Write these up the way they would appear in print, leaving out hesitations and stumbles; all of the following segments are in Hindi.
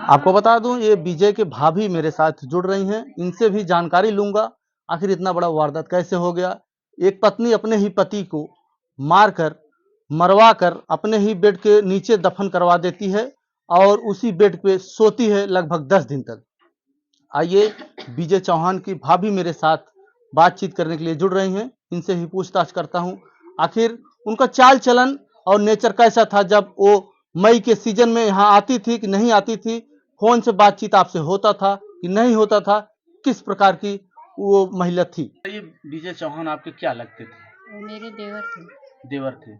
आपको बता दूं, ये विजय के भाभी मेरे साथ जुड़ रही हैं, इनसे भी जानकारी लूंगा आखिर इतना बड़ा वारदात कैसे हो गया। एक पत्नी अपने ही पति को मारकर मरवा कर अपने ही बेड के नीचे दफन करवा देती है और उसी बेड पे सोती है लगभग 10 दिन तक। आइए, विजय चौहान की भाभी मेरे साथ बातचीत करने के लिए जुड़ रही हैं, इनसे ही पूछताछ करता हूं आखिर उनका चाल चलन और नेचर कैसा था जब वो मई के सीजन में यहाँ आती थी कि नहीं आती थी, फोन से बातचीत आपसे होता था कि नहीं होता था, किस प्रकार की वो महिला थी। ये विजय चौहान आपके क्या लगते थे? वो मेरे देवर थे। देवर थे।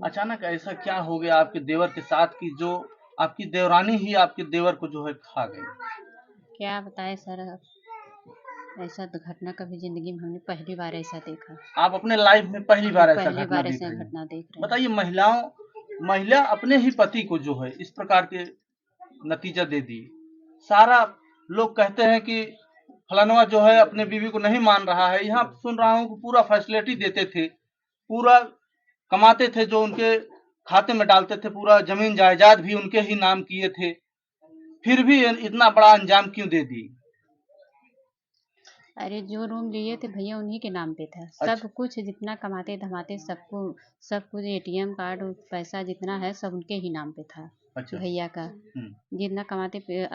अचानक ऐसा क्या हो गया आपके देवर के साथ कि जो आपकी देवरानी ही आपके देवर को जो है खा गई? क्या बताए सर, ऐसा तो घटना कभी जिंदगी में हमने पहली बार ऐसा देखा। आप अपने लाइफ में पहली बार ऐसा पहली घटना बार देख ऐसा रही हैं? घटना देख रहे हैं। बताइए, महिला अपने ही पति को जो है इस प्रकार के नतीजा दे दी। सारा लोग कहते हैं कि फलानवा जो है अपने बीवी को नहीं मान रहा है। यहाँ सुन रहा हूँ कि पूरा फैसिलिटी देते थे, पूरा कमाते थे, जो उनके खाते में डालते थे, पूरा जमीन जायदाद भी उनके ही नाम किए थे, फिर भी इतना बड़ा अंजाम क्यों दे दी? अरे जो रूम लिए थे भैया उन्हीं के नाम पे था। अच्छा। सब कुछ जितना कमाते धमाते सबको, सब कुछ एटीएम कार्ड और पैसा जितना है सब उनके ही नाम पे था। अच्छा। भैया का जितना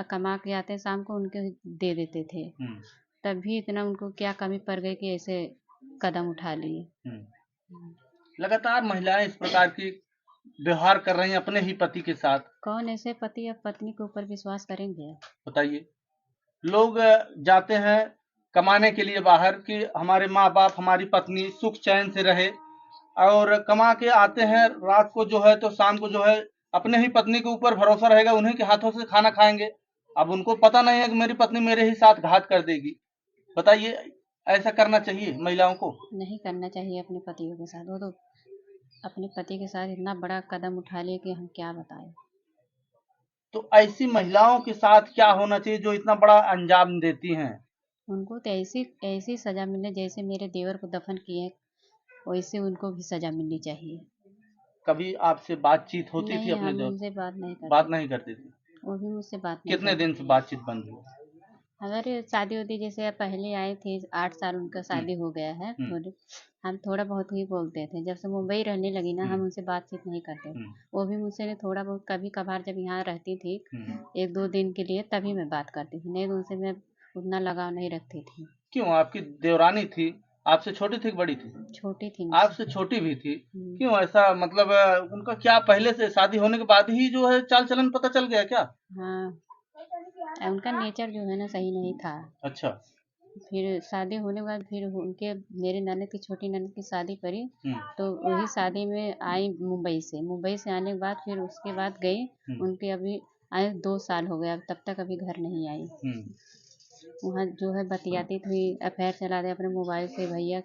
कमा के आते शाम को उनके दे देते थे। तब भी इतना उनको क्या कमी पड़ गई कि ऐसे कदम उठा लिए। लगातार महिलाएं इस प्रकार की व्यवहार कर रही हैं अपने ही पति के साथ। कौन ऐसे पति या पत्नी के ऊपर विश्वास करेंगे? बताइए, लोग जाते हैं कमाने के लिए बाहर कि हमारे माँ बाप हमारी पत्नी सुख चैन से रहे, और कमा के आते हैं रात को जो है तो शाम को जो है अपने ही पत्नी के ऊपर भरोसा रहेगा, उन्हीं के हाथों से खाना खाएंगे। अब उनको पता नहीं है कि मेरी पत्नी मेरे ही साथ घात कर देगी। बताइए, ऐसा करना चाहिए महिलाओं को? नहीं करना चाहिए अपने पतियों के साथ। वो तो अपने पति के साथ इतना बड़ा कदम उठा लिए कि हम क्या बताएं। तो ऐसी महिलाओं के साथ क्या होना चाहिए जो इतना बड़ा अंजाम देती हैं? उनको तो ऐसी ऐसी सजा मिलने, जैसे मेरे देवर को दफन किए वैसे उनको भी सजा मिलनी चाहिए। कभी आपसे बातचीत होती थी नहीं, अपने हम जो उनसे बात नहीं करते। बात नहीं करती थी? वो भी मुझसे बात नहीं कितने करते। दिन से बातचीत बंद हुआ? अगर शादी होती, जैसे पहले आए थे 8 साल उनका शादी हो गया है, थोड़े हम थोड़ा बहुत ही बोलते थे। जब से मुंबई रहने लगी ना, हम उनसे बातचीत नहीं करते। वो भी मुझसे थोड़ा बहुत कभी कभार जब यहाँ रहती थी 1-2 दिन के लिए तभी मैं बात करती थी, नहीं तो उनसे मैं उतना लगाव नहीं रखती थी। क्यों? आपकी देवरानी थी, आपसे छोटी थी कि बड़ी थी? छोटी थी आपसे छोटी भी थी। क्यों ऐसा, मतलब उनका क्या पहले से शादी होने के बाद ही जो है चाल चलन पता चल गया क्या? हाँ, उनका नेचर जो है ना सही नहीं था। अच्छा। फिर शादी होने के बाद फिर उनके मेरे ननद की, छोटी ननद की शादी पड़ी, तो वही शादी में आई मुंबई से आने के बाद फिर उसके बाद गई। उनके अभी आए 2 साल हो गया, तब तक अभी घर नहीं आई। वहाँ जो है बतियाती थी, अफेयर चला रहे अपने मोबाइल से। भैया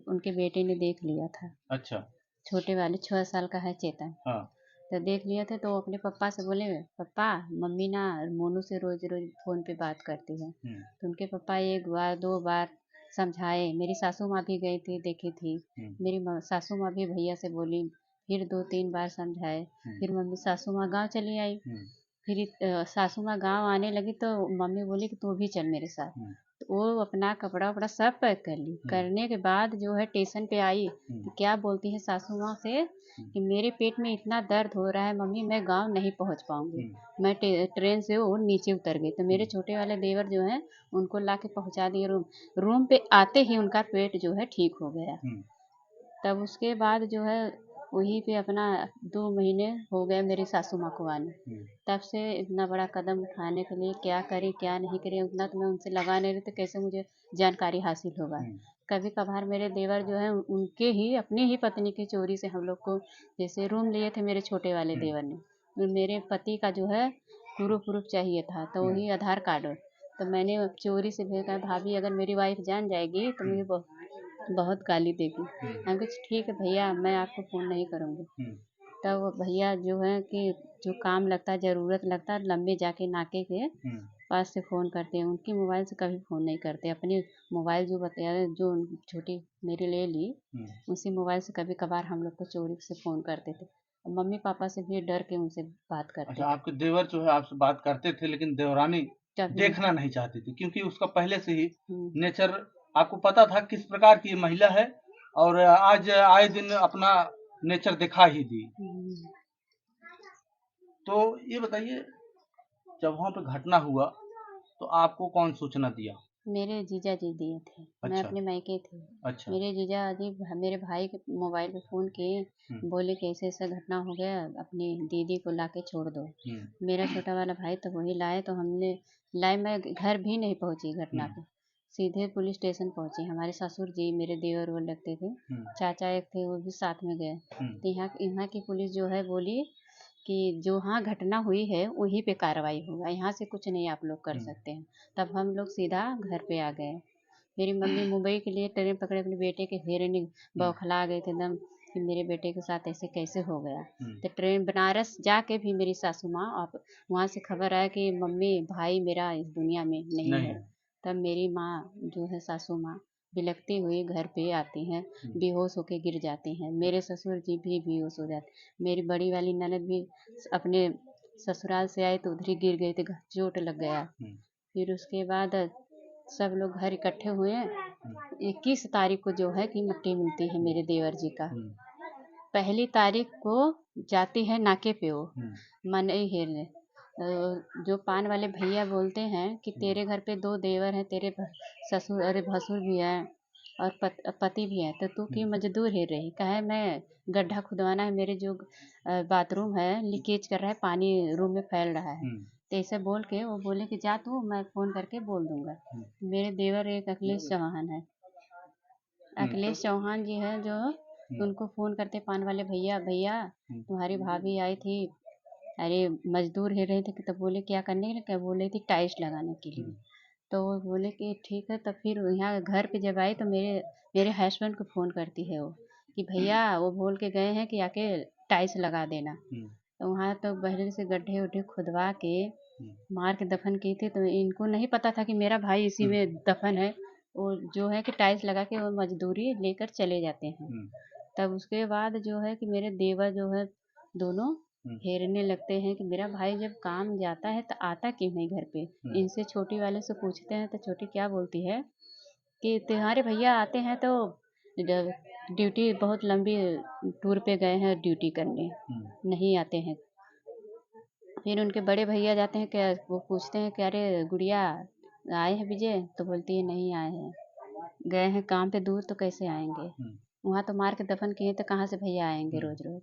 उनके बेटे ने देख लिया था। अच्छा। छोटे वाले 6 साल का है चेतन। हाँ। तो देख लिया था, तो अपने पापा से बोले, पापा मम्मी ना मोनू से रोज रोज फोन पे बात करती है। तो उनके पापा 1 बार 2 बार समझाए। मेरी सासू माँ भी गई थी, देखी थी। मेरी सासू माँ भी भैया से बोली, फिर 2-3 बार समझाए। फिर मम्मी सासू माँ गाँव चली आई। फिर सासू माँ गाँव आने लगी तो मम्मी बोली कि तू भी चल मेरे साथ। तो वो अपना कपड़ा वपड़ा सब पैक कर ली। करने के बाद जो है स्टेशन पे आई तो क्या बोलती है सासू माँ से कि मेरे पेट में इतना दर्द हो रहा है मम्मी, मैं गाँव नहीं पहुँच पाऊंगी। मैं ट्रेन से वो नीचे उतर गई। तो मेरे छोटे वाले देवर जो हैं उनको ला के पहुँचा दिए रूम पे। आते ही उनका पेट जो है ठीक हो गया। तब उसके बाद जो है वहीं पे अपना 2 महीने हो गए मेरी सासू माँ को आने। तब से इतना बड़ा कदम उठाने के लिए क्या करें क्या नहीं करें उतना तो मैं उनसे लगा नहीं रही, तो कैसे मुझे जानकारी हासिल होगा। कभी कभार मेरे देवर जो है उनके ही अपनी ही पत्नी की चोरी से हम लोग को, जैसे रूम लिए थे मेरे छोटे वाले देवर ने, तो मेरे पति का जो है प्रूफ चाहिए था, तो वही आधार कार्ड। तो मैंने चोरी से भेजा, भाभी अगर मेरी वाइफ जान जाएगी तो मुझे बहुत गाली देगी। हम कुछ ठीक है भैया, मैं आपको फ़ोन नहीं करूँगी। तब वो भैया जो है कि जो काम लगता है, ज़रूरत लगता है, लंबे जाके नाके के पास से फ़ोन करते हैं। उनकी मोबाइल से कभी फ़ोन नहीं करते। अपनी मोबाइल जो बताया, जो छोटी मेरी ले ली, उसी मोबाइल से कभी कभार हम लोग को चोरी से फ़ोन करते थे। मम्मी पापा से भी डर के उनसे बात करते अच्छा, थे। आपके देवर जो है आपसे बात करते थे, लेकिन देवरानी कभी देखना नहीं चाहती थी, क्योंकि उसका पहले से ही हम्म, नेचर आपको पता था किस प्रकार की ये महिला है, और आज आए दिन अपना नेचर दिखा ही दी। हम्म। तो ये बताइए, जब वहाँ पे घटना हुआ तो आपको कौन सूचना दिया? मेरे जीजा जी दिए थे, मैं अच्छा, अपने मायके थी। अच्छा। मेरे जीजा जी मेरे भाई के मोबाइल पे फ़ोन किए, हुँ, बोले कि ऐसे ऐसा घटना हो गया, अपनी दीदी को लाके छोड़ दो। हुँ, मेरा छोटा वाला भाई तो वही लाए, तो हमने लाए, मैं घर भी नहीं पहुंची हुँ, घटना पे, सीधे पुलिस स्टेशन पहुंची। हमारे ससुर जी मेरे देवर वो लगते थे, हुँ, चाचा एक थे वो भी साथ में गए। हुँ, तो यहाँ यहाँ की पुलिस जो है बोली कि जो हाँ घटना हुई है वहीं पे कार्रवाई होगा, यहाँ से कुछ नहीं आप लोग कर हुँ, सकते हैं। तब हम लोग सीधा घर पे आ गए। मेरी मम्मी मुंबई के लिए ट्रेन पकड़े, अपने बेटे के फेरे नहीं, हुँ, बौखला गए थे एकदम कि मेरे बेटे के साथ ऐसे कैसे हो गया। हुँ, तो ट्रेन बनारस जाके भी मेरी सासू माँ, आप वहाँ से खबर आया कि मम्मी भाई मेरा इस दुनिया में नहीं नहीं है। है। तब मेरी माँ जो है सासू माँ बिलखती हुई घर पे आती हैं, हुँ, बेहोश होके गिर जाती हैं। मेरे ससुर जी भी बेहोश हो जाते। मेरी बड़ी वाली ननद भी अपने ससुराल से आई तो उधर ही गिर गई थी, चोट लग गया। हुँ, फिर उसके बाद सब लोग घर इकट्ठे हुए। हुँ, 21 तारीख को जो है कि मट्टी मिलती है मेरे देवर जी का। हुँ, पहली तारीख को जाती है नाके पे वो हुँ, मनई हेरने। जो पान वाले भैया बोलते हैं कि हुँ, तेरे घर पे 2 देवर हैं, तेरे ससुर अरे भसुर भी हैं और पति भी है, तो तू हुँ, क्यों मजदूर हेर रही? कहे मैं गड्ढा खुदवाना है, मेरे जो बाथरूम है लीकेज कर रहा है, पानी रूम में फैल रहा है। हुँ, तो ऐसे बोल के वो बोले कि जा तू, मैं फ़ोन करके बोल दूँगा। हुँ, मेरे देवर एक अखिलेश चौहान है। हुँ, तो अखिलेश चौहान जी हैं जो, हुँ, उनको फ़ोन करते पान वाले भैया, भैया हुँ, तुम्हारी भाभी आई थी, अरे मज़दूर हिर रहे थे कि, तब बोले क्या करने के लिए? क्या बोल रही थी टाइल्स लगाने के हुँ, लिए। तो वो बोले कि ठीक है। तब फिर यहाँ घर पे जब आई तो मेरे मेरे हस्बैंड को फ़ोन करती है वो कि भैया वो बोल के गए हैं कि आके टाइल्स लगा देना। हुँ, तो वहाँ तो पहले से गड्ढे-वड्ढे खुदवा के हुँ, मार के दफन की थी, तो इनको नहीं पता था कि मेरा भाई इसी हुँ, में दफन है। वो जो है कि टाइल्स लगा के वो मजदूरी लेकर चले जाते हैं। हुँ, तब उसके बाद जो है कि मेरे देवर जो है दोनों हुँ, हेरने लगते हैं कि मेरा भाई जब काम जाता है तो आता क्यों नहीं घर पे। हुँ, इनसे छोटी वाले से पूछते हैं तो छोटी क्या बोलती है कि तुम्हारे भैया आते हैं तो ड्यूटी बहुत लंबी टूर पे गए हैं ड्यूटी करने, हुँ, नहीं आते हैं। फिर उनके बड़े भैया जाते हैं, क्या वो पूछते हैं कि अरे गुड़िया आए हैं विजय? तो बोलती है नहीं आए हैं, गए हैं काम पे दूर, तो कैसे आएंगे? हुँ, वहाँ तो मार के दफन किए, तो कहाँ से भैया आएंगे हुँ, रोज रोज।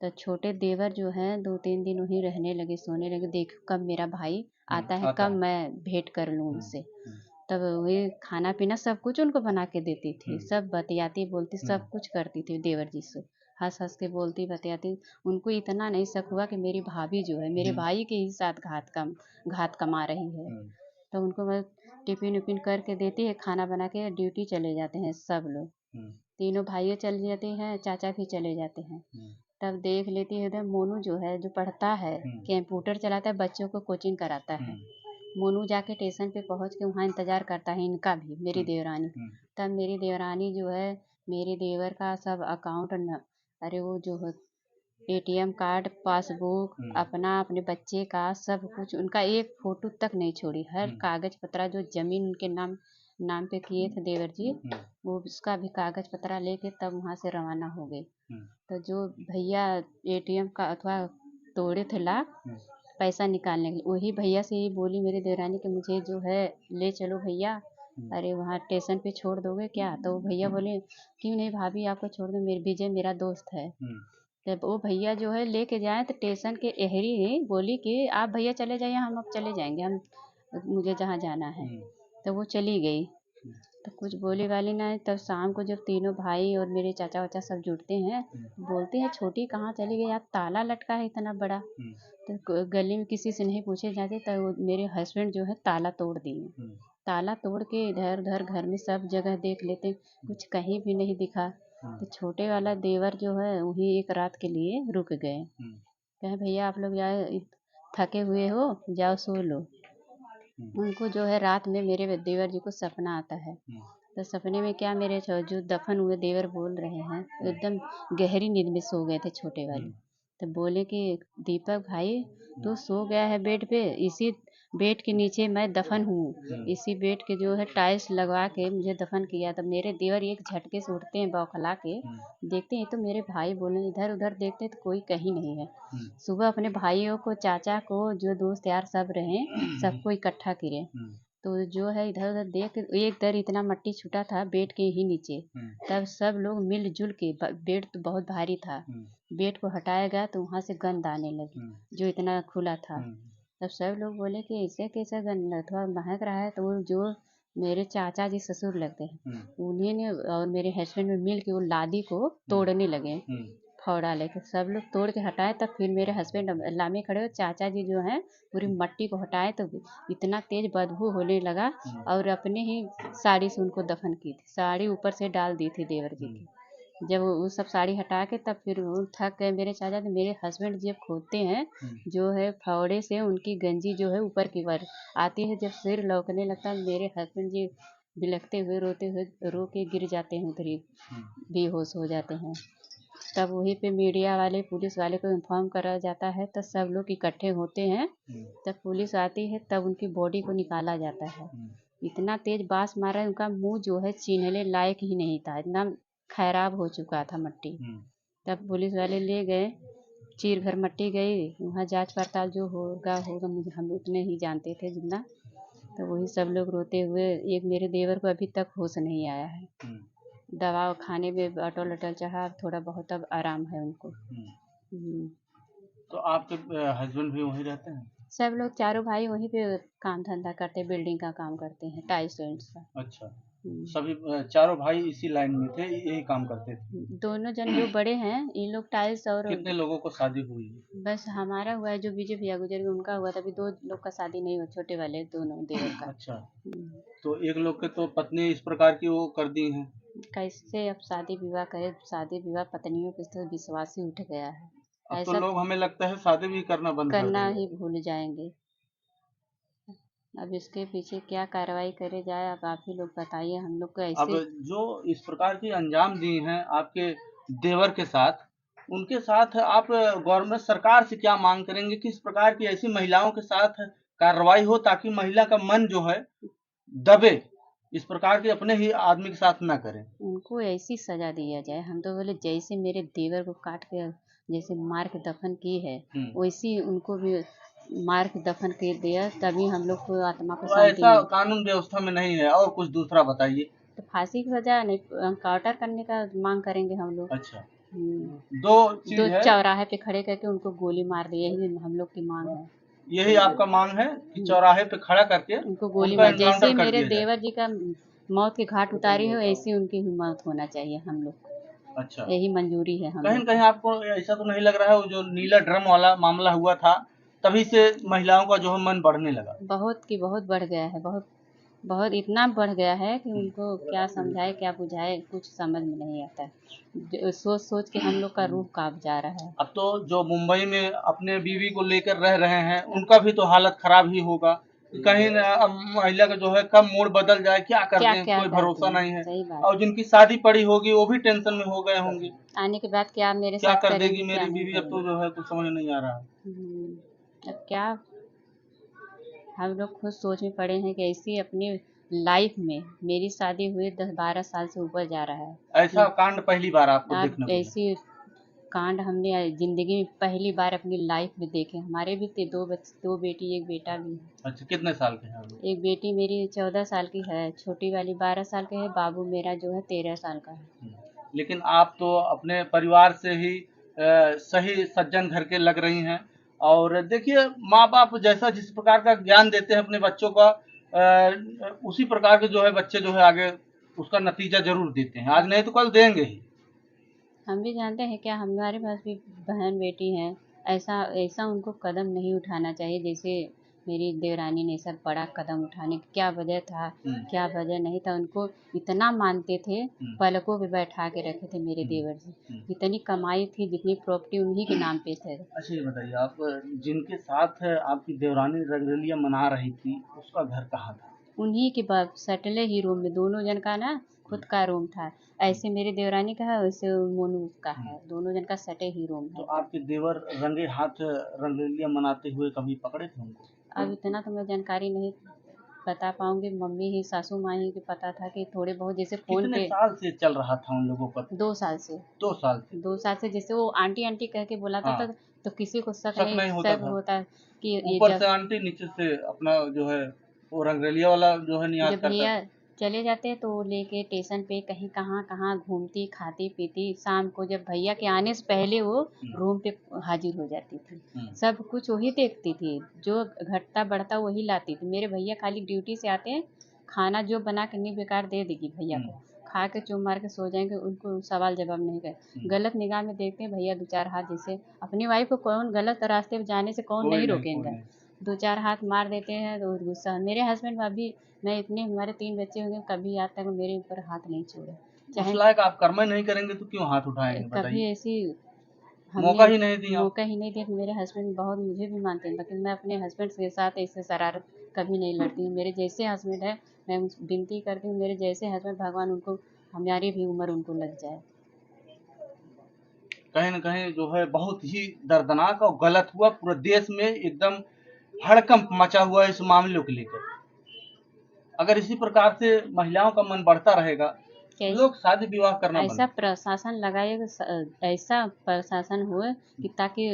तो छोटे देवर जो हैं 2-3 दिन वहीं रहने लगे, सोने लगे, देखो कब मेरा भाई हुँ, आता है, आता कब है। मैं भेंट कर लूँ हुँ, उनसे। हुँ, तब वही खाना पीना सब कुछ उनको बना के देती हुँ, थी, सब बतियाती बोलती हुँ, सब कुछ करती थी देवर जी से, हंस हंस के बोलती बतियाती। उनको इतना नहीं शक हुआ कि मेरी भाभी जो है मेरे हुँ, भाई के ही साथ घात कमा रही है। हुँ, तो उनको मैं टिफिन उफिन करके देती है, खाना बना के ड्यूटी चले जाते हैं सब लोग। हुँ, तीनों भाइयों चले जाते हैं, चाचा भी चले जाते हैं। हुँ, तब देख लेती है, उधर मोनू जो है जो पढ़ता है, हुँ, कंप्यूटर चलाता है, बच्चों को कोचिंग कराता हुँ, है। मोनू जाके स्टेशन पे पहुँच के वहाँ इंतज़ार करता है इनका भी, मेरी हुँ, देवरानी। हुँ, तब मेरी देवरानी जो है मेरे देवर का सब अकाउंट न, अरे वो जो है एटीएम कार्ड, पासबुक, हुँ, अपना अपने बच्चे का सब कुछ, उनका एक फ़ोटो तक नहीं छोड़ी। हर हुँ, कागज़ पत्रा जो ज़मीन उनके नाम नाम पे किए थे देवर जी, हुँ, वो उसका भी कागज़ पत्रा लेके तब वहाँ से रवाना हो गई। हुँ, तो जो भैया एटीएम का अथवा तोड़े थे लॉक हुँ, पैसा निकालने के लिए, वही भैया से ही बोली मेरी देवरानी कि मुझे जो है ले चलो भैया, हुँ, अरे वहाँ स्टेशन पे छोड़ दोगे क्या? तो वो भैया बोले क्यों नहीं भाभी, आपको छोड़ दूँ, मेरे विजय मेरा दोस्त है। हुँ, जब वो भैया जो है लेके जाए तो स्टेशन के एहरी ही बोली कि आप भैया चले जाइए, हम अब चले जाएंगे, हम मुझे जहाँ जाना है। हुँ, तो वो चली गई, हुँ, तो कुछ बोली वाली नहीं। तब शाम को जब तीनों भाई और मेरे चाचा वाचा सब जुटते हैं, हुँ, बोलते हैं छोटी कहाँ चली गई, आप ताला लटका है इतना बड़ा। हुँ, तो गली में किसी से नहीं पूछे जाते, तो वो मेरे हस्बैंड जो है ताला तोड़ दिए। हुँ, ताला तोड़ के इधर उधर घर में सब जगह देख लेते, कुछ कहीं भी नहीं दिखा। हुँ, तो छोटे वाला देवर जो है वहीं एक रात के लिए रुक गए, हुँ, कहे भैया आप लोग जाओ, थके हुए हो, जाओ सो लो। हुँ, उनको जो है रात में मेरे देवर जी को सपना आता है। हुँ, तो सपने में क्या, मेरे जो दफन हुए देवर बोल रहे हैं, एकदम गहरी नींद में सो गए थे छोटे हुँ, वाले। तो बोले कि दीपक भाई तू सो गया है बेड पे, इसी बेड के नीचे मैं दफन हूँ, इसी बेड के जो है टाइल्स लगवा के मुझे दफन किया। तब मेरे देवर एक झटके से उठते हैं बौखला के, देखते हैं तो मेरे भाई बोले, इधर उधर देखते तो कोई कहीं नहीं है। सुबह अपने भाइयों को, चाचा को, जो दोस्त यार सब रहे, सबको इकट्ठा किए। तो जो है इधर उधर देख के एक दर इतना मट्टी छूटा था बेड के ही नीचे। तब सब लोग मिलजुल के, बेड तो बहुत भारी था, बेड को हटाया गया तो वहाँ से गंध आने लगी, जो इतना खुला था। तब सब लोग बोले कि इसे कैसा गंध थोड़ा महक रहा है। तो वो जो मेरे चाचा जी ससुर लगते हैं, उन्हीं ने और मेरे हस्बैंड में मिल के वो लादी को तोड़ने लगे, फावड़ा लेके सब लोग तोड़ के हटाए। तब फिर मेरे हस्बैंड लामे खड़े हो, चाचा जी जो हैं पूरी मट्टी को हटाए तो इतना तेज बदबू होने लगा, और अपने ही साड़ी से उनको दफन की थी, साड़ी ऊपर से डाल दी थी देवर जी की। जब वो सब साड़ी हटा के तब फिर वो थक गए मेरे चाचा, तो मेरे हस्बैंड जब खोदते हैं जो है फावड़े से, उनकी गंजी जो है ऊपर की ओर आती है, जब सिर लौकने लगता है मेरे हस्बैंड जी बिलखते हुए रोते हुए रो के गिर जाते हैं, उधर ही बेहोश हो जाते हैं। तब वहीं पे मीडिया वाले, पुलिस वाले को इन्फॉर्म करा जाता है, तब सब लोग इकट्ठे होते हैं। तब पुलिस आती है, तब उनकी बॉडी को निकाला जाता है। इतना तेज बांस मारा है, उनका मुंह जो है चीन्हने लायक ही नहीं था, इतना खराब हो चुका था मट्टी। तब पुलिस वाले ले गए, चीर भर मट्टी गई, वहाँ जांच पड़ताल जो होगा होगा, मुझे हम उतने ही जानते थे जितना। तो वही सब लोग रोते हुए, एक मेरे देवर को अभी तक होश नहीं आया है, दवा खाने में अटल अटल चढ़ा, थोड़ा बहुत अब आराम है उनको। तो आपके हस्बैंड भी वहीं रहते हैं? सब लोग चारों भाई वहीं पे काम धंधा करते हैं, बिल्डिंग का काम करते हैं, टाइल्स वाइल्स का। अच्छा, सभी चारों भाई इसी लाइन में थे, यही काम करते थे? दोनों जन जो बड़े हैं, इन लोग टाइल्स और कितने लोगों को शादी हुई है? बस हमारा हुआ है, जो विजय भैया गुजर गए उनका हुआ था, अभी 2 लोग का शादी नहीं हुआ, छोटे वाले दोनों देवर का। अच्छा, तो एक लोग के तो पत्नी इस प्रकार की वो कर दी हैं। कैसे अब शादी विवाह करे, शादी विवाह पत्नियों पे तो विश्वास ही उठ गया है, अब तो ऐसा लोग हमें लगता है शादी भी करना बंद कर करना देंगे। ही भूल जाएंगे। अब इसके पीछे क्या कार्रवाई करे जाए, अब आप ही लोग बताइए, हम लोग को अब ऐसे। जो इस प्रकार की अंजाम दी हैं आपके देवर के साथ, उनके साथ आप गवर्नमेंट सरकार से क्या मांग करेंगे कि इस प्रकार की ऐसी महिलाओं के साथ कार्रवाई हो, ताकि महिला का मन जो है दबे, इस प्रकार के अपने ही आदमी के साथ ना करें? उनको ऐसी सजा दिया जाए, हम तो बोले जैसे मेरे देवर को काट के जैसे मार के दफन की है, वैसी उनको भी मार के दफन कर दिया, तभी हम लोग को आत्मा को तो शांति ऐसा मिले। कानून व्यवस्था में नहीं है, और कुछ दूसरा बताइए। तो फांसी की सजा नहीं, काउंटर करने का मांग करेंगे हम लोग। अच्छा, दो चीज दो है, चौराहे पे खड़े करके उनको गोली मार दी, यही हम लोग की मांग है। यही आपका मांग है कि चौराहे पे खड़ा करके उनको गोली उनका मार, जैसे एनकाउंटर कर मेरे दिया जाए? देवर जी का मौत के घाट उतारी हो, ऐसी उनकी भी मौत होना चाहिए हम लोग को, अच्छा, यही मंजूरी है हम कहीं न लोग कहीं को। आपको ऐसा तो नहीं लग रहा है, वो जो नीला ड्रम वाला मामला हुआ था, तभी से महिलाओं का जो है मन बढ़ने लगा? बहुत की बहुत बढ़ गया है, बहुत बहुत इतना बढ़ गया है कि उनको क्या समझाए क्या बुझाए, कुछ समझ में नहीं आता है। सोच सोच के हम लोग का रूह कांप जा रहा है। अब तो जो मुंबई में अपने बीवी को लेकर रह रहे हैं, उनका भी तो हालत खराब ही होगा। कहीं न अब महिला का जो है कब मूड बदल जाए, क्या कर क्या दें, क्या कोई कर भरोसा दें, नहीं है। सही बात। और जिनकी शादी पड़ी होगी, वो भी टेंशन में हो गए होंगे। आने के बाद क्या मेरे क्या साथ कर देगी करेंगे, क्या मेरी नहीं बीवी, अब तो करेंगे। जो है कुछ समझ में नहीं आ रहा है। अब क्या, हम लोग खुद सोच में पड़े हैं कि ऐसी अपनी लाइफ में, मेरी शादी हुए 10-12 साल से ऊपर जा रहा है, ऐसा कांड पहली बार आपको आप देखने को मिला? ऐसी कांड हमने जिंदगी में पहली बार अपनी लाइफ में देखे। हमारे भी थे 2 बच्चे, 2 बेटी 1 बेटा भी है। अच्छा, कितने साल के हैं आप लोग? एक बेटी मेरी 14 साल की है, छोटी वाली 12 साल की है, बाबू मेरा जो है 13 साल का है। लेकिन आप तो अपने परिवार से ही सही सज्जन घर के लग रही हैं। और देखिए, माँ बाप जैसा जिस प्रकार का ज्ञान देते हैं अपने बच्चों का, उसी प्रकार के जो है बच्चे जो है आगे उसका नतीजा जरूर देते हैं, आज नहीं तो कल देंगे ही। हम भी जानते हैं, क्या हमारे पास भी बहन बेटी हैं, ऐसा ऐसा उनको कदम नहीं उठाना चाहिए जैसे मेरी देवरानी ने सब बड़ा कदम उठाने की क्या वजह था, क्या वजह नहीं था। उनको इतना मानते थे, पलकों पे बैठा के रखे थे मेरे देवर जी। जितनी कमाई थी, जितनी प्रॉपर्टी उन्हीं के नाम पे थे। अच्छा, ये बताइए, आप जिनके साथ आपकी देवरानी रंगरेलिया मना रही थी, उसका घर कहाँ था? उन्हीं के सटले ही रूम में दोनों जन का ना खुद का रूम था। ऐसे मेरे देवरानी का है, वैसे मोनू का है, दोनों जन का सटे ही रूम तो है। आपके देवर रंगे हाथ रंगरेलियां मनाते हुए कभी पकड़े थे उनको? अब इतना तो मैं जानकारी नहीं बता पाऊंगी, मम्मी ही सासू माँ ही के पता था कि थोड़े बहुत जैसे फोन कितने पे। साल से चल रहा था उन लोगों का? 2 साल से। 2 साल से। 2 साल से जैसे वो आंटी आंटी कह के बुलाता था, हाँ। तो किसी को शक शक नहीं, नहीं होता शक था। होता कि ये ऊपर जब से आंटी, नीचे से अपना जो है वो रंगरेलिया वाला जो है नियाज जब करता भैया था। चले जाते तो वो लेके स्टेशन पे कहीं कहाँ कहाँ घूमती खाती पीती, शाम को जब भैया के आने से पहले वो रूम पे हाजिर हो जाती थी। सब कुछ वही देखती थी, जो घटता बढ़ता वही लाती थी। मेरे भैया खाली ड्यूटी से आते हैं, खाना जो बना के नहीं बेकार दे देगी भैया को, खा के चुप मार के सो जाएंगे, उनको सवाल जवाब नहीं कर। गलत निगाह में देखते हैं भैया 2-4 हाथ, जैसे अपनी वाइफ को कौन गलत रास्ते पे जाने से कौन कोई नहीं नहीं, कोई रोकेगा, नहीं। 2-4 हाथ मार देते हैं तो गुस्सा। मेरे हस्बैंड अभी, मैं इतने हमारे 3 बच्चे होंगे, कभी आज तक मेरे ऊपर हाथ नहीं छोड़े। उस चाहे लायक आप कर्म ही नहीं करेंगे तो क्यों हाथ उठाएंगे कभी बताइए? ऐसी मौका हमने ही नहीं दिया। मौका ही नहीं दिया। कि मेरे हस्बैंड बहुत मुझे भी मानते हैं, लेकिन मैं अपने हस्बैंड के साथ ऐसे शरारत कभी नहीं लड़ती हूँ। मेरे जैसे हस्बैंड है, मैं विनती करती हूँ मेरे जैसे हस्बैंड, भगवान उनको हमारी भी उम्र उनको लग जाए। कहीं न कहीं जो है बहुत ही दर्दनाक और गलत हुआ, पूरे देश में एकदम हड़कंप मचा हुआ है इस मामले को लेकर। अगर इसी प्रकार से महिलाओं का मन बढ़ता रहेगा, तो कैसे लोग शादी विवाह करना बंद ऐसा कर प्रशासन लगाए कि ऐसा प्रशासन हो कि ताकि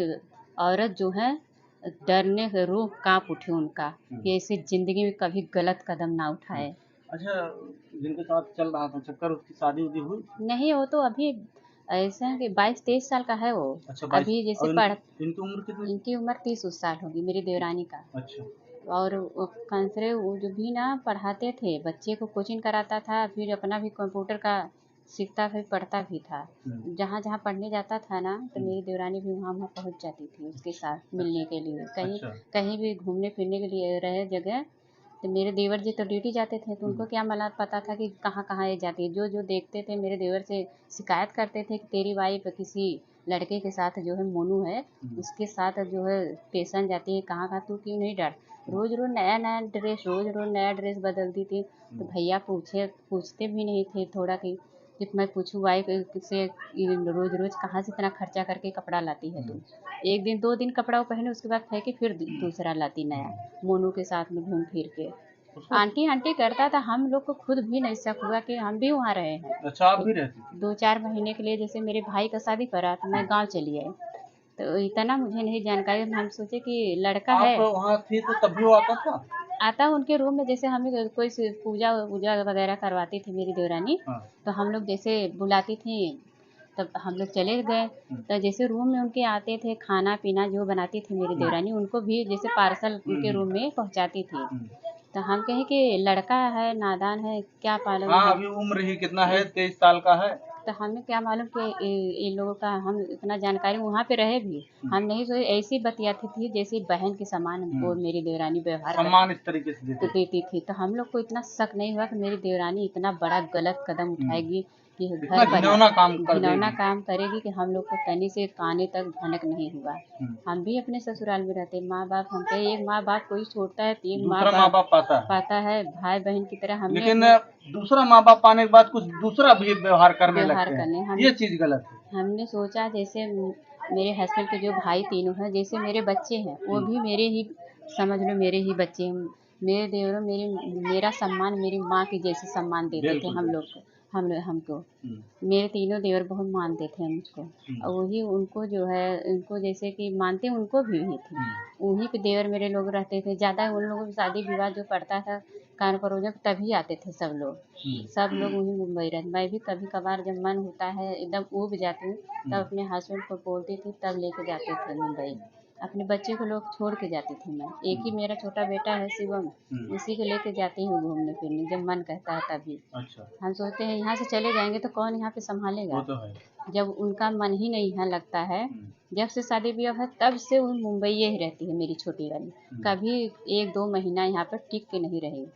औरत जो है डरने से रूह कांप उठे उनका, कि ऐसे जिंदगी में कभी गलत कदम ना उठाए। अच्छा, जिनके साथ चल रहा था चक्कर उसकी शादी-उदी हुई? नहीं, वो तो अभी ऐसा है कि 22-23 साल का है वो। अच्छा 22। अभी जैसे और पढ़ इनकी उम्र कितनी थी? इनकी उम्र 30 साल होगी मेरी देवरानी का। अच्छा। और कंसरे वो जो भी ना पढ़ाते थे, बच्चे को कोचिंग कराता था, फिर अपना भी कंप्यूटर का सीखता फिर पढ़ता भी था। जहाँ जहाँ पढ़ने जाता था ना, तो मेरी देवरानी भी वहाँ वहाँ पहुँच जाती थी उसके साथ मिलने के लिए। कहीं अच्छा। कहीं भी घूमने फिरने के लिए रहे जगह, तो मेरे देवर जी तो ड्यूटी जाते थे, तो उनको क्या मला पता था कि कहाँ कहाँ ये जाती है। जो जो देखते थे मेरे देवर से शिकायत करते थे कि तेरी वाइफ किसी लड़के के साथ जो है मोनू है, उसके साथ जो है स्टेशन जाती है, कहाँ कहाँ तू क्यों नहीं डर। रोज रोज नया नया ड्रेस, रोज रोज नया ड्रेस बदलती थी। तो भैया पूछते भी नहीं थे थोड़ा कि मैं पूछूं वाइफ से, रोज रोज कहाँ से इतना खर्चा करके कपड़ा लाती है तू। एक दिन 2 दिन कपड़ा वो पहने, उसके बाद फेंके, फिर दूसरा लाती नया, मोनू के साथ में घूम फिर के। उसको आंटी आंटी करता था, हम लोग को खुद भी नहीं शक हुआ कि हम भी वहाँ रहे हैं। अच्छा, आप भी रहती थी? 2-4 महीने के लिए जैसे मेरे भाई का शादी पड़ा तो मैं गांव चली आई, तो इतना मुझे नहीं जानकारी, हम सोचे कि लड़का है। आप वहाँ थी तो तब भी वो आता था? आता उनके रूम में, जैसे हमें कोई पूजा वूजा वगैरह करवाती थी मेरी देवरानी, हाँ। तो हम लोग जैसे बुलाती थी, तब हम लोग चले गए। तो जैसे रूम में उनके आते थे, खाना पीना जो बनाती थी मेरी देवरानी, उनको भी जैसे पार्सल उनके रूम में पहुंचाती थी। तो हम कहे कि लड़का है, नादान है, क्या मालूम हाँ, है। अभी उम्र ही कितना है, 23 साल का है। तो हमें क्या मालूम कि इन लोगों का, हम इतना जानकारी वहाँ पे रहे भी हम नहीं सोचे। ऐसी बतियाती थी जैसे बहन के समान वो मेरी देवरानी व्यवहार सम्मान इस तरीके से देते थे। देती थी। तो हम लोग को इतना शक नहीं हुआ कि मेरी देवरानी इतना बड़ा गलत कदम उठाएगी, कि इतना घर घिनौना काम कर घिनौना देगी। काम करेगी, कि हम लोग को तनी से काने तक भनक नहीं हुआ। हम भी अपने ससुराल में रहते, माँ बाप हम पे, एक माँ बाप कोई छोड़ता है, 3 माँ दूसरा माँ बाप बाप पाता है, पाता है, भाई बहन की तरह हमने लेकिन अपने दूसरा माँ बाप पाने के बाद कुछ दूसरा भी व्यवहार करने व्यवहार लगते करने। हैं, हम ये चीज गलत है। हमने सोचा जैसे मेरे हस्बैंड के जो भाई तीनों हैं, जैसे मेरे बच्चे हैं, वो भी मेरे ही, समझ लो मेरे ही बच्चे हैं। मेरे देवरों मेरा सम्मान मेरी माँ के जैसे सम्मान देते थे बिल्कुल हम लोग बिल्कुल। को, हमको। मेरे तीनों देवर बहुत मानते थे मुझको, और वही उनको जो है, उनको जैसे कि मानते उनको भी ही थे। उन्हीं पे देवर मेरे लोग रहते थे ज़्यादा। उन लोगों की शादी विवाह जो पड़ता था कान परोजन, तभी आते थे सब लोग। सब लोग वहीं मुंबई रहते। मैं भी कभी कभार जब मन होता है एकदम ऊब जाती हूँ, तब अपने हस्बैंड को बोलती थी, तब लेके जाते थे मुंबई। अपने बच्चे को लोग छोड़ के जाती थी मैं, एक ही मेरा छोटा बेटा है शिवम, उसी को लेके जाती हूँ घूमने फिरने जब मन कहता है तभी। अच्छा। हम सोचते हैं यहाँ से चले जाएंगे तो कौन यहाँ पे वो संभालेगा, तो है। जब उनका मन ही नहीं यहाँ लगता है। जब से शादी ब्याह है तब से वो मुंबई ही रहती है मेरी छोटी वाली, कभी 1-2 महीना यहाँ पर टिक के नहीं रही।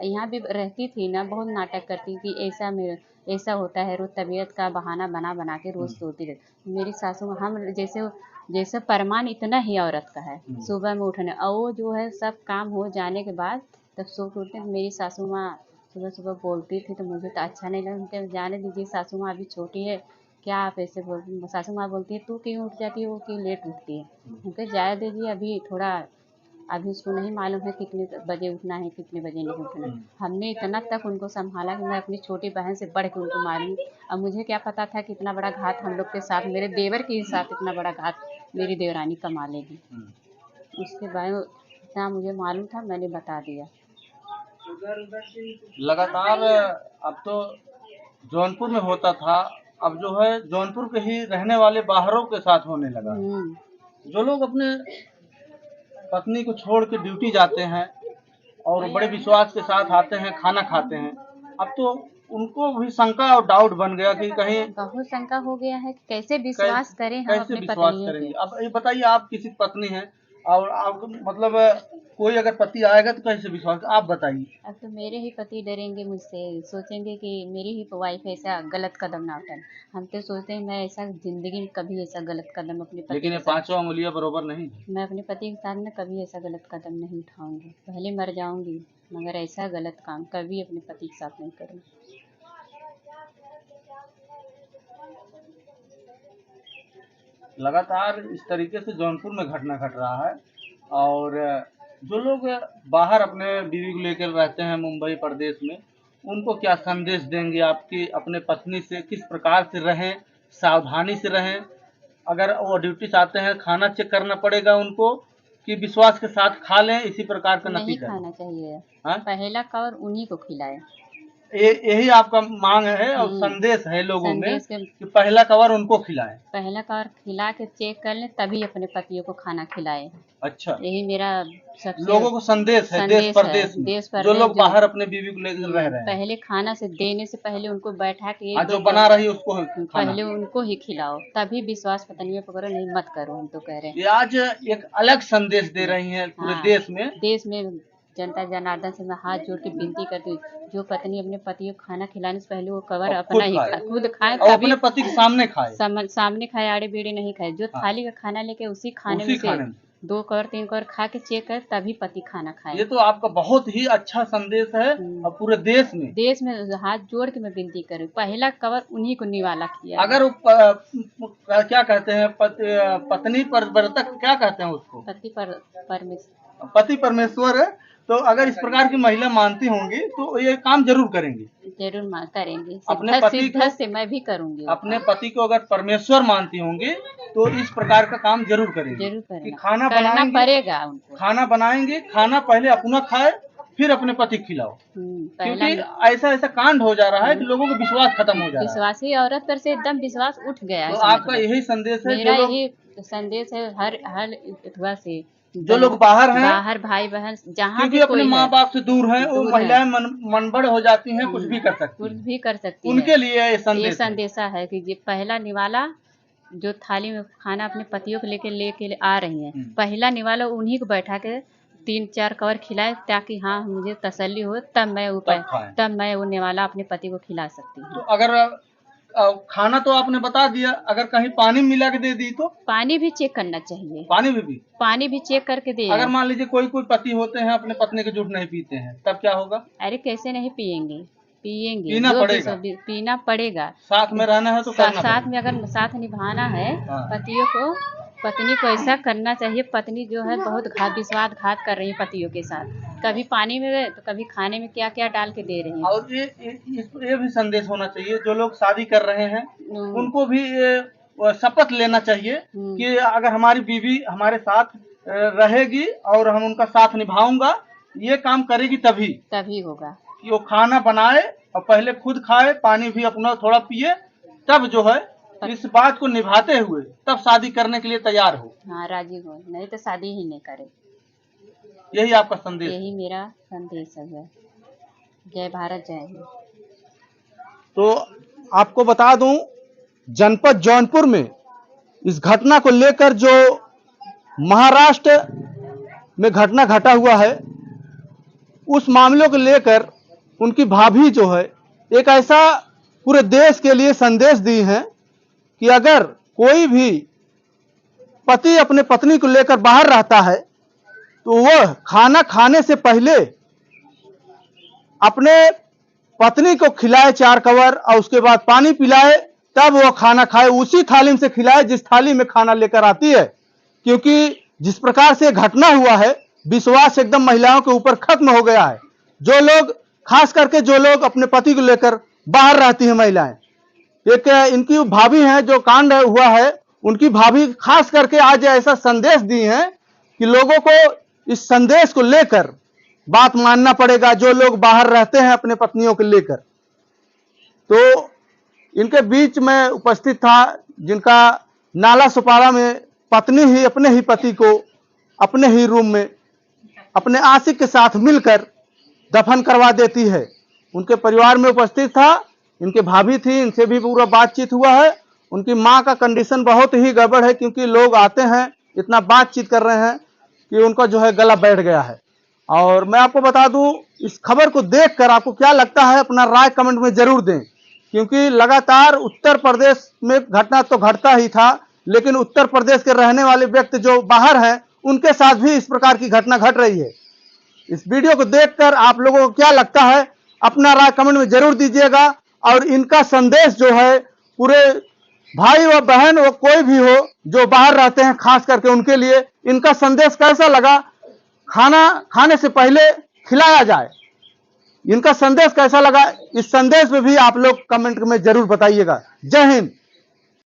यहाँ भी रहती थी ना, बहुत नाटक करती कि ऐसा मेरा ऐसा होता है, रोज तबीयत का बहाना बना बना के रोज सोती रहती। मेरी सासू माँ, हम जैसे जैसे परमान इतना ही औरत का है, सुबह में उठने और वो जो है सब काम हो जाने के बाद तब सो के उठते। मेरी सासू माँ सुबह सुबह बोलती थी तो मुझे तो अच्छा नहीं लगा। उनके जाने दीजिए, सासू माँ अभी छोटी है, क्या आप ऐसे बोलती। सासू माँ बोलती है तू क्यों उठ जाती है, वो क्यों लेट उठती है। उनके जाए दीजिए, अभी थोड़ा अभी उसको नहीं मालूम है कितने बजे उठना है कितने बजे नहीं उठना। हमने इतना तक उनको संभाला कि मैं अपनी छोटी बहन से बढ़ के उनको मारूंगी। अब मुझे क्या पता था कि इतना बड़ा घात हम लोग के साथ, मेरे देवर के साथ इतना बड़ा घात मेरी देवरानी कमा लेगी। उसके बाद इतना मुझे मालूम था, मैंने बता दिया। लगातार अब तो जौनपुर में होता था, अब जो है जौनपुर के ही रहने वाले बाहरों के साथ होने लगा। जो लोग अपने पत्नी को छोड़ के ड्यूटी जाते हैं और बड़े विश्वास के साथ आते हैं, खाना खाते हैं, अब तो उनको भी शंका और डाउट बन गया कि कहीं बहुत शंका हो गया है कि कैसे विश्वास करें हम कैसे अपनी विश्वास पत्नियों करेंगे। पे। अब ये बताइए, आप किसी की पत्नी हैं और आप मतलब कोई अगर पति आएगा तो कैसे विश्वास, आप बताइए। अब तो मेरे ही पति डरेंगे मुझसे, सोचेंगे कि मेरी ही वाइफ ऐसा गलत कदम ना उठाए। हम तो सोचते हैं मैं ऐसा जिंदगी में कभी ऐसा गलत कदम अपने पति लेकिन ये के साथ, पांचों उंगलियां बरोबर नहीं। मैं अपने पति के साथ में कभी ऐसा गलत कदम नहीं उठाऊंगी। भले मर जाऊंगी मगर ऐसा गलत काम कभी अपने पति के साथ नहीं करूंगी। लगातार इस तरीके से जौनपुर में घटना घट रहा है और जो लोग बाहर अपने बीवी को लेकर रहते हैं मुंबई प्रदेश में, उनको क्या संदेश देंगे आपकी अपने पत्नी से किस प्रकार से रहें, सावधानी से रहें। अगर वो ड्यूटी से आते हैं खाना चेक करना पड़ेगा उनको कि विश्वास के साथ खा लें, इसी प्रकार का नहीं नतीजा खाना चाहिए, हाँ? पहला कवर उन्हीं को खिलाए। यही आपका मांग है और संदेश है लोगों में संदेश के कि पहला कवर उनको खिलाएं। पहला कवर खिला के चेक कर लें तभी अपने पतियों को खाना खिलाए। अच्छा, यही मेरा सबसे लोगों को संदेश है देश परदेश में, देश जो लोग परदेश बाहर अपने बीवी को लेकर रह रहे हैं। पहले खाना से देने से पहले उनको बैठा के आज जो बना रही है उसको खाना पहले उनको ही खिलाओ, तभी विश्वास पत्नियों पर करो, नहीं मत करो। हम तो कह रहे हैं ये आज एक अलग संदेश दे रही हैं पूरे देश में। जनता जनार्दन से मैं हाथ जोड़ के विनती करती हूँ, जो पत्नी अपने पति को खाना खिलाने से पहले वो कवर और अपना ही खुद खाए, और तभी अपने पति के सामने खाए, सामने खाए, आड़े बेड़े नहीं खाए। जो थाली का खाना लेके उसी खाने में से 2 कवर 3 कवर खा के चेक कर तभी पति खाना खाए। ये तो आपका बहुत ही अच्छा संदेश है और पूरे देश में हाथ जोड़ के मैं विनती करूँ, पहला कवर उन्हीं को निवाला किया। अगर क्या कहते हैं पत्नी प्रवर्तक क्या कहते हैं उसको, पति परमेश्वर है, तो अगर इस प्रकार की महिला मानती होंगी तो ये काम जरूर करेंगी। करेंगे अपने पति को से मैं भी करूंगी। अपने पति को अगर परमेश्वर मानती होंगी तो इस प्रकार का काम जरूर करेंगे कि खाना बनाएंगे, पड़ेगा उनको। खाना बनाएंगे, खाना पहले अपना खाए फिर अपने पति को खिलाओ, क्योंकि ऐसा कांड हो जा रहा है कि लोगों को विश्वास खत्म हो जा रहा है। विश्वासी औरत पर से एकदम विश्वास उठ गया है। तो आपका यही संदेश है, मेरा यही संदेश है हर इतवा से जो लोग बाहर हैं, बाहर भाई बहन जहाँ क्योंकि अपने माँ बाप से दूर हैं, वो महिलाएं मनबड़ हो जाती हैं, कुछ भी कर सकती हैं। उनके लिए ये संदेशा है कि ये पहला निवाला जो थाली में खाना अपने पतियों को लेके आ रही हैं, पहला निवाला उन्हीं को बैठा के 3-4 कवर खिलाए, ताकि हाँ मुझे तसल्ली हो, तब मैं वो निवाला अपने पति को खिला सकती हूँ। तो अगर खाना तो आपने बता दिया, अगर कहीं पानी मिला के दे दी तो पानी भी चेक करना चाहिए। पानी भी चेक करके दे। अगर मान लीजिए कोई पति होते हैं अपने पत्नी के जूठ नहीं पीते हैं, तब क्या होगा? अरे कैसे नहीं पियेंगे, पीना पड़ेगा। साथ में रहना है तो साथ में अगर साथ निभाना है पतियों को, पत्नी को ऐसा करना चाहिए। पत्नी जो है बहुत विश्वासघात कर रही है पतियों के साथ, कभी पानी में तो कभी खाने में क्या क्या डाल के दे रही है। और ये भी संदेश होना चाहिए, जो लोग शादी कर रहे हैं उनको भी शपथ लेना चाहिए कि अगर हमारी बीवी हमारे साथ रहेगी और हम उनका साथ निभाऊंगा, ये काम करेगी तभी होगा कि वो खाना बनाए और पहले खुद खाए, पानी भी अपना थोड़ा पिए, तब जो है इस बात को निभाते हुए तब शादी करने के लिए तैयार हो। हाँ, राजी हो, नहीं तो शादी ही नहीं करे। यही आपका संदेश? यही मेरा संदेश है। जय भारत, जय हिंद। तो आपको बता दूं, जनपद जौनपुर में इस घटना को लेकर जो महाराष्ट्र में घटना घटा हुआ है, उस मामलों को लेकर उनकी भाभी जो है एक ऐसा पूरे देश के लिए संदेश दी है कि अगर कोई भी पति अपने पत्नी को लेकर बाहर रहता है तो वह खाना खाने से पहले अपने पत्नी को खिलाए 4 कवर और उसके बाद पानी पिलाए, तब वह खाना खाए। उसी थाली से खिलाए जिस थाली में खाना लेकर आती है, क्योंकि जिस प्रकार से घटना हुआ है विश्वास एकदम महिलाओं के ऊपर खत्म हो गया है। जो लोग, खास करके जो लोग अपने पति को लेकर बाहर रहती हैं महिलाएं, एक इनकी भाभी हैं जो कांड हुआ है, उनकी भाभी खास करके आज ऐसा संदेश दी है कि लोगों को इस संदेश को लेकर बात मानना पड़ेगा, जो लोग बाहर रहते हैं अपने पत्नियों को लेकर। तो इनके बीच में उपस्थित था जिनका नाला सुपारा में पत्नी ही अपने ही पति को अपने ही रूम में अपने आशिक के साथ मिलकर दफन करवा देती है। उनके परिवार में उपस्थित था, इनके भाभी थी, इनसे भी पूरा बातचीत हुआ है। उनकी मां का कंडीशन बहुत ही गड़बड़ है, क्योंकि लोग आते हैं इतना बातचीत कर रहे हैं कि उनका जो है गला बैठ गया है। और मैं आपको बता दूं, इस खबर को देखकर आपको क्या लगता है अपना राय कमेंट में जरूर दें, क्योंकि लगातार उत्तर प्रदेश में घटना तो घटता ही था, लेकिन उत्तर प्रदेश के रहने वाले व्यक्ति जो बाहर हैं उनके साथ भी इस प्रकार की घटना घट रही है। इस वीडियो को देखकर आप लोगों को क्या लगता है अपना राय कमेंट में जरूर दीजिएगा। और इनका संदेश जो है पूरे भाई व बहन व कोई भी हो जो बाहर रहते हैं, खास करके उनके लिए इनका संदेश कैसा लगा, खाना खाने से पहले खिलाया जाए, इनका संदेश कैसा लगा, इस संदेश में भी आप लोग कमेंट में जरूर बताइएगा। जय हिंद।